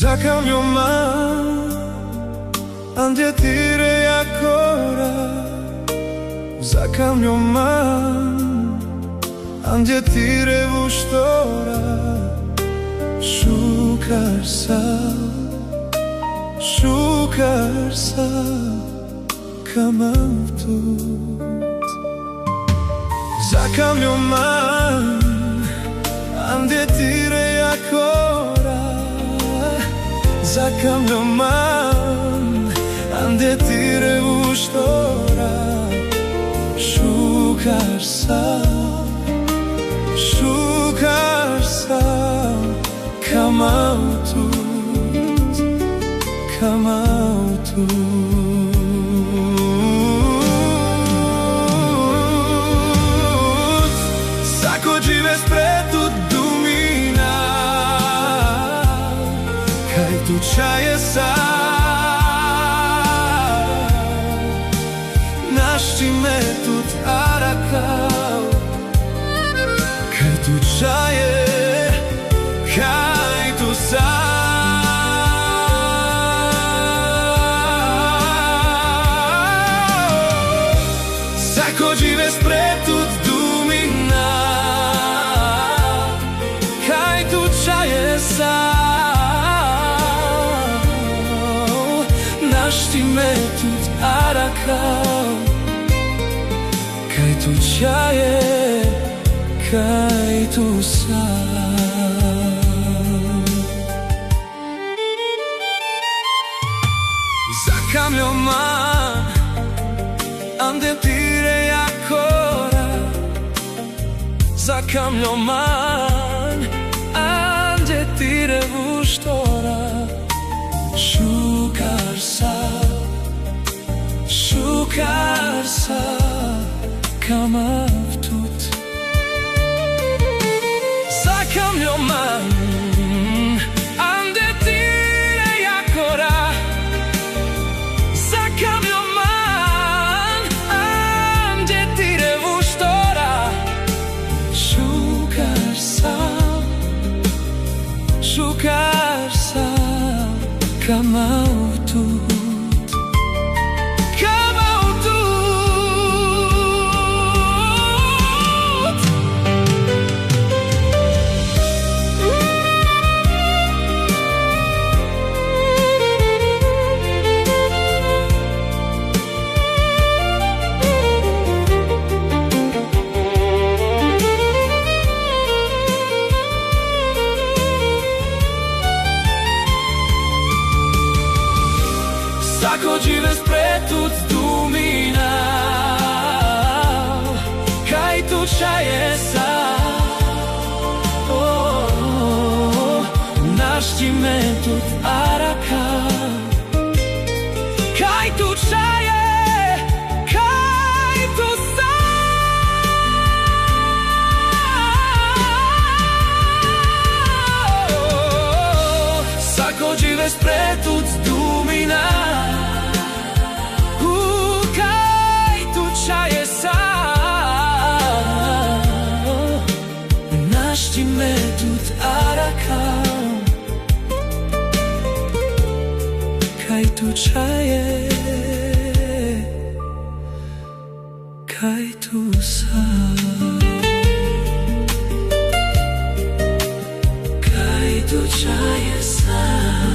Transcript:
cambio man, ande tire ancora. Za cambio man, ande tire vushtora. Shukarsa kamavtut. Za cambio man, ande tire ancora. Za cambio man, ande tire vushtora. Shukarsa kamavtut, kamavtut. Sacođive spretut dumina, kaj tu čaje sa. Našti metut arakau, kaj tu čaje, kaj tu sa. Sacođive spretut dumina, kaj tu čaje sa. Našti metut arakau, kaj tu čaje, kaj tu sa. Za cambio man, ande tire ancora. Za cambio man, ande tire vushtora. Shukarsa kamavtut. Za cambio man, ande tire ancora. Za cambio man, ande tire vushtora. Shukarsa kamavtut. Sacođive spretut dumina, kaj tu čaje sa. Našti metut arakau, kaj tu čaje, kaj tu sa. Sacođive spretut dumina, kaj tu čaje sa. Našti metut arakau, kaj tu čaje, kaj tu sa. Kaj tu čaje sa.